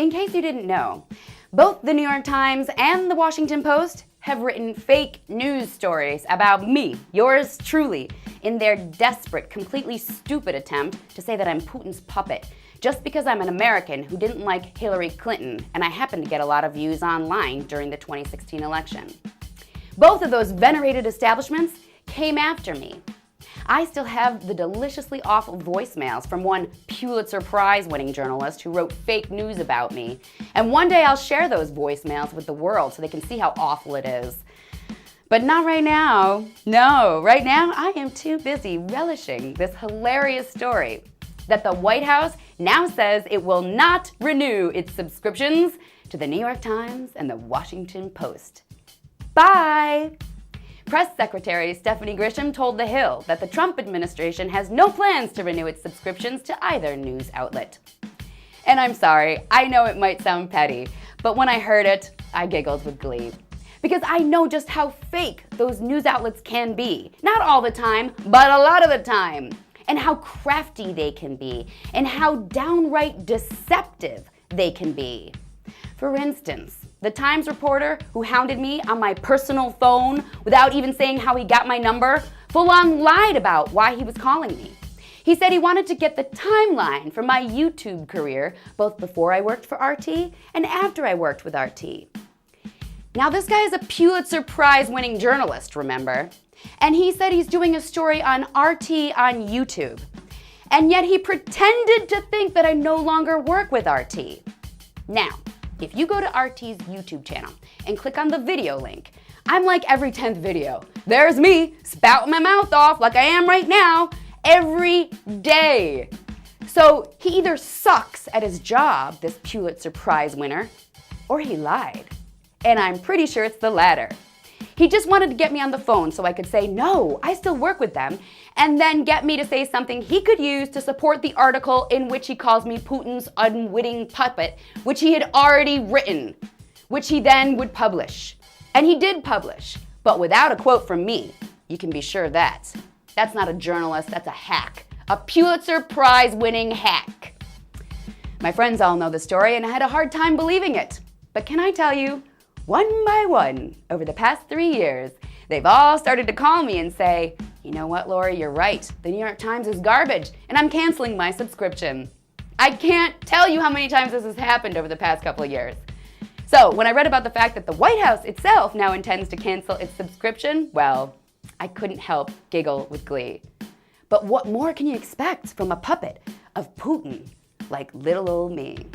In case you didn't know, both the New York Times and the Washington Post have written fake news stories about me, yours truly, in their desperate, completely stupid attempt to say that I'm Putin's puppet, just because I'm an American who didn't like Hillary Clinton and I happened to get a lot of views online during the 2016 election. Both of those venerated establishments came after me. I still have the deliciously awful voicemails from one Pulitzer Prize-winning journalist who wrote fake news about me. And one day I'll share those voicemails with the world so they can see how awful it is. But not right now. No, right now I am too busy relishing this hilarious story that the White House now says it will not renew its subscriptions to the New York Times and the Washington Post. Bye! Press Secretary Stephanie Grisham told The Hill that the Trump administration has no plans to renew its subscriptions to either news outlet. And I'm sorry, I know it might sound petty, but when I heard it, I giggled with glee. Because I know just how fake those news outlets can be. Not all the time, but a lot of the time. And how crafty they can be, and how downright deceptive they can be. For instance, the Times reporter who hounded me on my personal phone without even saying how he got my number, full-on lied about why he was calling me. He said he wanted to get the timeline for my YouTube career, both before I worked for RT and after I worked with RT. Now this guy is a Pulitzer Prize-winning journalist, remember? And he said he's doing a story on RT on YouTube. And yet he pretended to think that I no longer work with RT. Now, if you go to RT's YouTube channel and click on the video link, I'm like every 10th video. There's me spouting my mouth off like I am right now every day. So he either sucks at his job, this Pulitzer Prize winner, or he lied. And I'm pretty sure it's the latter. He just wanted to get me on the phone so I could say, no, I still work with them, and then get me to say something he could use to support the article in which he calls me Putin's unwitting puppet, which he had already written, which he then would publish. And he did publish, but without a quote from me. You can be sure that. That's not a journalist, that's a hack. A Pulitzer Prize-winning hack. My friends all know the story, and I had a hard time believing it. But can I tell you, one by one, over the past 3 years, they've all started to call me and say, you know what, Lori, you're right. The New York Times is garbage, and I'm canceling my subscription. I can't tell you how many times this has happened over the past couple of years. So when I read about the fact that the White House itself now intends to cancel its subscription, well, I couldn't help giggle with glee. But what more can you expect from a puppet of Putin like little old me?